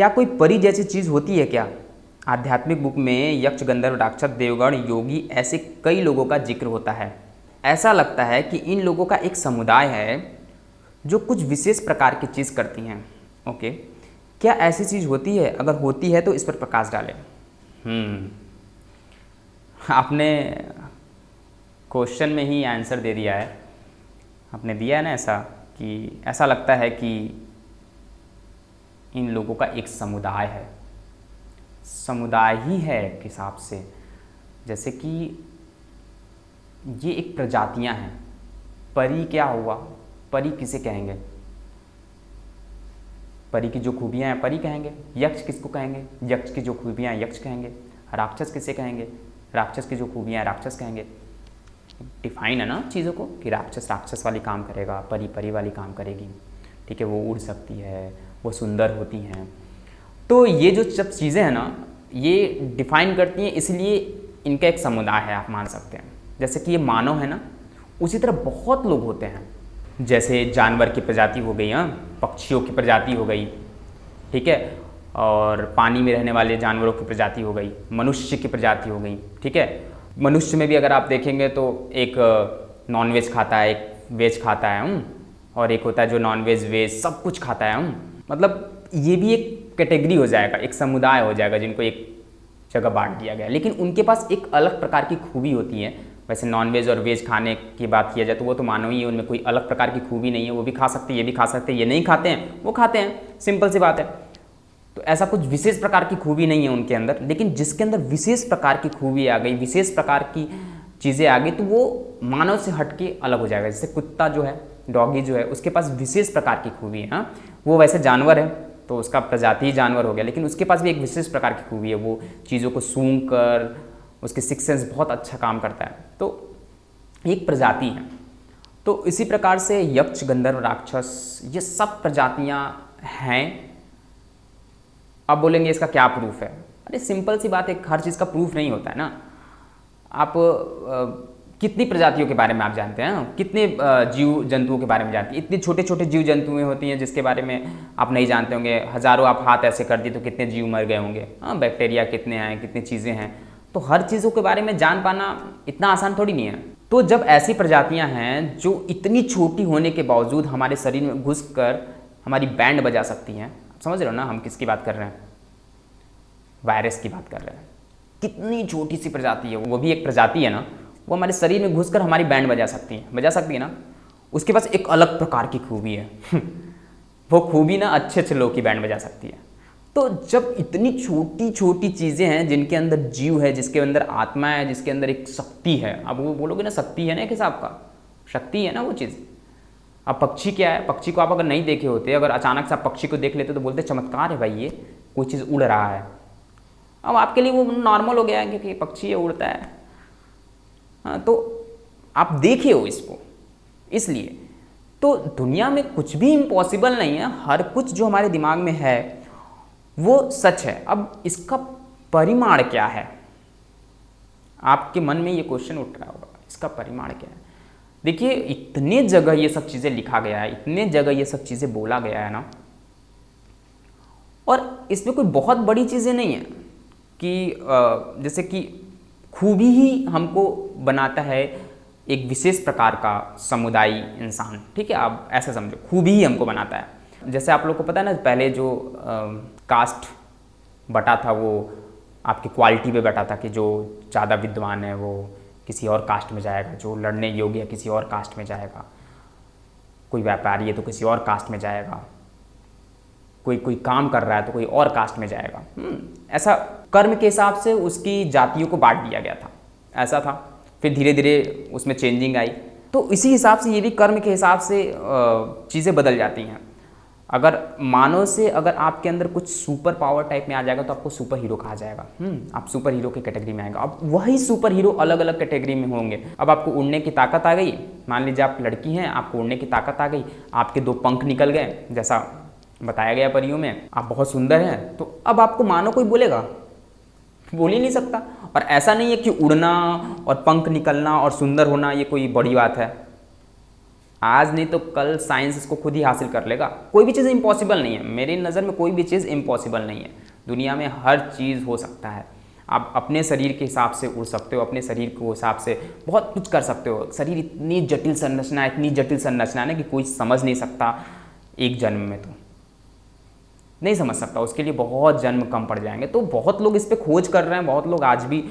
क्या कोई परी जैसी चीज़ होती है क्या? आध्यात्मिक बुक में यक्ष, गंधर्व, राक्षस, देवगण, योगी ऐसे कई लोगों का जिक्र होता है। ऐसा लगता है कि इन लोगों का एक समुदाय है जो कुछ विशेष प्रकार की चीज़ करती हैं। ओके, क्या ऐसी चीज़ होती है? अगर होती है तो इस पर प्रकाश डालें। आपने क्वेश्चन में ही आंसर दे दिया है। आपने दिया है ना ऐसा कि ऐसा लगता है कि इन लोगों का एक समुदाय है, समुदाय ही है एक हिसाब से। जैसे कि ये एक प्रजातियां हैं। परी क्या हुआ? परी किसे कहेंगे? परी की जो खूबियां हैं परी कहेंगे। यक्ष किसको कहेंगे? यक्ष की जो खूबियां हैं यक्ष कहेंगे। राक्षस किसे कहेंगे? राक्षस की जो खूबियां हैं राक्षस कहेंगे। डिफाइन है ना चीज़ों को कि राक्षस राक्षस वाली काम करेगा, परी परी वाली काम करेगी। ठीक है, वो उड़ सकती है, वो सुंदर होती हैं। तो ये जो सब चीज़ें हैं ना, ये डिफाइन करती हैं, इसलिए इनका एक समुदाय है, आप मान सकते हैं। जैसे कि ये मानव है ना, उसी तरह बहुत लोग होते हैं। जैसे जानवर की प्रजाति हो गई, पक्षियों की प्रजाति हो गई, ठीक है, और पानी में रहने वाले जानवरों की प्रजाति हो गई, मनुष्य की प्रजाति हो गई। ठीक है, मनुष्य में भी अगर आप देखेंगे तो एक नॉन वेज खाता है, एक वेज खाता है, और एक होता है जो नॉन वेज वेज सब कुछ खाता है। मतलब ये भी एक कैटेगरी हो जाएगा, एक समुदाय हो जाएगा जिनको एक जगह बांट दिया गया। लेकिन उनके पास एक अलग प्रकार की खूबी होती है। वैसे नॉन वेज और वेज खाने की बात किया जाए तो वो तो मानव ही है, उनमें कोई अलग प्रकार की खूबी नहीं है। वो भी खा सकते हैं, ये भी खा सकते हैं। ये नहीं खाते हैं, वो खाते हैं, सिंपल सी बात है। तो ऐसा कुछ विशेष प्रकार की खूबी नहीं है उनके अंदर। लेकिन जिसके अंदर विशेष प्रकार की खूबी आ गई, विशेष प्रकार की चीज़ें आ गई, तो वो मानव से हटके अलग हो जाएगा। जैसे कुत्ता जो है, डॉगी जो है, उसके पास विशेष प्रकार की खूबी है। वो वैसे जानवर है तो उसका प्रजाति ही जानवर हो गया, लेकिन उसके पास भी एक विशेष प्रकार की खूबी है। वो चीज़ों को सूंघ कर, उसके सिक्स सेंस बहुत अच्छा काम करता है, तो एक प्रजाति है। तो इसी प्रकार से यक्ष, गंधर्व, राक्षस, ये सब प्रजातियां हैं। अब बोलेंगे इसका क्या प्रूफ है? अरे सिंपल सी बात है, हर चीज़ का प्रूफ नहीं होता है ना। आप कितनी प्रजातियों के बारे में आप जानते हैं? कितने जीव जंतुओं के बारे में जानते हैं? इतने छोटे छोटे जीव जंतुएं होती हैं जिसके बारे में आप नहीं जानते होंगे। हज़ारों आप हाथ ऐसे कर दिए तो कितने जीव मर गए होंगे। बैक्टीरिया कितने हैं, कितनी चीज़ें हैं। तो हर चीज़ों के बारे में जान पाना इतना आसान थोड़ी नहीं है। तो जब ऐसी प्रजातियां हैं जो इतनी छोटी होने के बावजूद हमारे शरीर में घुस कर हमारी बैंड बजा सकती हैं, समझ रहे हो ना हम किसकी बात कर रहे हैं? वायरस की बात कर रहे हैं। कितनी छोटी सी प्रजाति है, वो भी एक प्रजाति है ना, वो हमारे शरीर में घुसकर हमारी बैंड बजा सकती है ना। उसके पास एक अलग प्रकार की खूबी है वो खूबी ना अच्छे अच्छे लोग की बैंड बजा सकती है। तो जब इतनी छोटी छोटी चीज़ें हैं जिनके अंदर जीव है, जिसके अंदर आत्मा है, जिसके अंदर एक शक्ति है, अब वो बोलोगे ना शक्ति है ना, एक हिसाब का शक्ति है ना वो चीज़। अब पक्षी क्या है? पक्षी को आप अगर नहीं देखे होते, अगर अचानक से आप पक्षी को देख लेते तो बोलते चमत्कार है भाई, ये कोई चीज़ उड़ रहा है। अब आपके लिए वो नॉर्मल हो गया है क्योंकि पक्षी है, उड़ता है। तो आप देखे हो इसको, इसलिए। तो दुनिया में कुछ भी इम्पॉसिबल नहीं है। हर कुछ जो हमारे दिमाग में है वो सच है। अब इसका परिमाण क्या है? आपके मन में ये क्वेश्चन उठ रहा होगा, इसका परिमाण क्या है? देखिए, इतने जगह ये सब चीज़ें लिखा गया है, इतने जगह ये सब चीज़ें बोला गया है ना, और इसमें कोई बहुत बड़ी चीज़ें नहीं है कि जैसे कि खूबी ही हमको बनाता है एक विशेष प्रकार का समुदायी इंसान। ठीक है, आप ऐसा समझो, खूबी ही हमको बनाता है। जैसे आप लोग को पता है ना, पहले जो कास्ट बटा था वो आपकी क्वालिटी पे बटा था कि जो ज़्यादा विद्वान है वो किसी और कास्ट में जाएगा, जो लड़ने योग्य है किसी और कास्ट में जाएगा, कोई व्यापारी है तो किसी और कास्ट में जाएगा, कोई काम कर रहा है तो कोई और कास्ट में जाएगा। ऐसा कर्म के हिसाब से उसकी जातियों को बांट दिया गया था, ऐसा था। फिर धीरे धीरे उसमें चेंजिंग आई। तो इसी हिसाब से ये भी कर्म के हिसाब से चीज़ें बदल जाती हैं। अगर मानव से अगर आपके अंदर कुछ सुपर पावर टाइप में आ जाएगा तो आपको सुपर हीरो कहा जाएगा। आप सुपर हीरो की कैटेगरी में आएगा। अब वही सुपर हीरो अलग अलग कैटेगरी में होंगे। अब आपको उड़ने की ताकत आ गई, मान लीजिए आप लड़की हैं, आपको उड़ने की ताकत आ गई, आपके 2 पंख निकल गए जैसा बताया गया परियों में, आप बहुत सुंदर हैं, तो अब आपको मानो कोई बोलेगा? बोल ही नहीं सकता। और ऐसा नहीं है कि उड़ना और पंख निकलना और सुंदर होना ये कोई बड़ी बात है। आज नहीं तो कल साइंस इसको खुद ही हासिल कर लेगा। कोई भी चीज़ इम्पॉसिबल नहीं है, मेरी नज़र में कोई भी चीज़ इम्पॉसिबल नहीं है। दुनिया में हर चीज़ हो सकता है। आप अपने शरीर के हिसाब से उड़ सकते हो, अपने शरीर के हिसाब से बहुत कुछ कर सकते हो। शरीर इतनी जटिल संरचना है, इतनी जटिल संरचना है ना कि कोई समझ नहीं सकता एक जन्म में, तो नहीं समझ सकता। उसके लिए बहुत जन्म कम पड़ जाएंगे। तो बहुत लोग इस पर खोज कर रहे हैं, बहुत लोग आज भी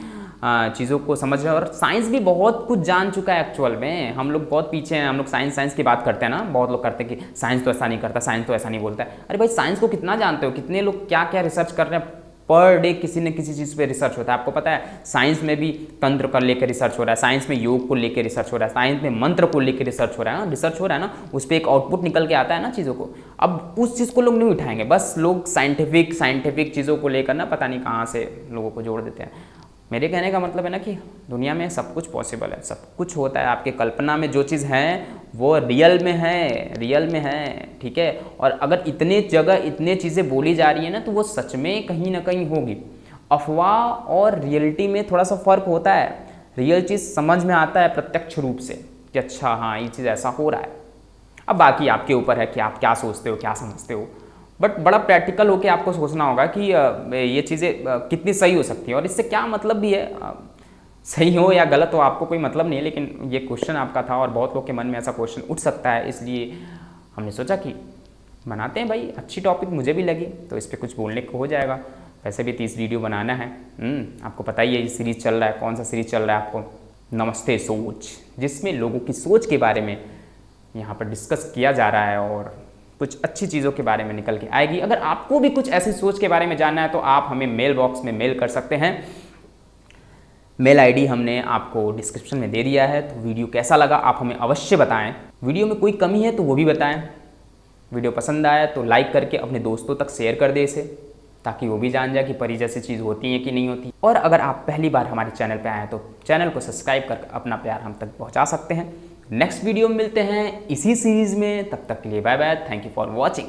चीज़ों को समझ रहे हैं, और साइंस भी बहुत कुछ जान चुका है एक्चुअल में। हम लोग बहुत पीछे हैं। हम लोग साइंस की बात करते हैं ना, बहुत लोग करते हैं कि साइंस तो ऐसा नहीं करता, साइंस तो ऐसा नहीं बोलता है। अरे भाई, साइंस को कितना जानते हो? कितने लोग क्या क्या रिसर्च कर रहे हैं? पर डे किसी न किसी चीज़ पे रिसर्च होता है। आपको पता है साइंस में भी तंत्र को लेकर रिसर्च हो रहा है, साइंस में योग को लेकर रिसर्च हो रहा है, साइंस में मंत्र को लेकर रिसर्च हो रहा है ना, रिसर्च हो रहा है ना, उस पर एक आउटपुट निकल के आता है ना चीज़ों को। अब उस चीज़ को लोग नहीं उठाएंगे, बस लोग साइंटिफिक चीज़ों को लेकर ना पता नहीं कहाँ से लोगों को जोड़ देते हैं। मेरे कहने का मतलब है ना कि दुनिया में सब कुछ पॉसिबल है, सब कुछ होता है। आपके कल्पना में जो चीज़ है वो रियल में है, रियल में है, ठीक है। और अगर इतने जगह इतने चीज़ें बोली जा रही है ना, तो वो सच में कहीं ना कहीं होगी। अफवाह और रियलिटी में थोड़ा सा फ़र्क होता है। रियल चीज़ समझ में आता है प्रत्यक्ष रूप से कि अच्छा हाँ ये चीज़ ऐसा हो रहा है। अब बाकी आपके ऊपर है कि आप क्या सोचते हो, क्या समझते हो। बट बड़ा प्रैक्टिकल होकर आपको सोचना होगा कि ये चीज़ें कितनी सही हो सकती हैं और इससे क्या मतलब भी है। सही हो या गलत हो आपको कोई मतलब नहीं है, लेकिन ये क्वेश्चन आपका था और बहुत लोग के मन में ऐसा क्वेश्चन उठ सकता है, इसलिए हमने सोचा कि बनाते हैं भाई। अच्छी टॉपिक मुझे भी लगी, तो इस पर कुछ बोलने को हो जाएगा। वैसे भी 30 वीडियो बनाना है। आपको पता ही है ये सीरीज़ चल रहा है। कौन सा सीरीज़ चल रहा है आपको? नमस्ते सोच, जिसमें लोगों की सोच के बारे में यहाँ पर डिस्कस किया जा रहा है और कुछ अच्छी चीज़ों के बारे में निकल के आएगी। अगर आपको भी कुछ ऐसी सोच के बारे में जानना है तो आप हमें मेल बॉक्स में मेल कर सकते हैं। मेल आईडी हमने आपको डिस्क्रिप्शन में दे दिया है। तो वीडियो कैसा लगा आप हमें अवश्य बताएं। वीडियो में कोई कमी है तो वो भी बताएं। वीडियो पसंद आया तो लाइक करके अपने दोस्तों तक शेयर कर दे इसे, ताकि वो भी जान जाए कि परी जैसी चीज़ होती है कि नहीं होती। और अगर आप पहली बार हमारे चैनल पर आए तो चैनल को सब्सक्राइब कर अपना प्यार हम तक पहुँचा सकते हैं। नेक्स्ट वीडियो में मिलते हैं इसी सीरीज़ में। तब तक के लिए bye bye. Thank you for watching.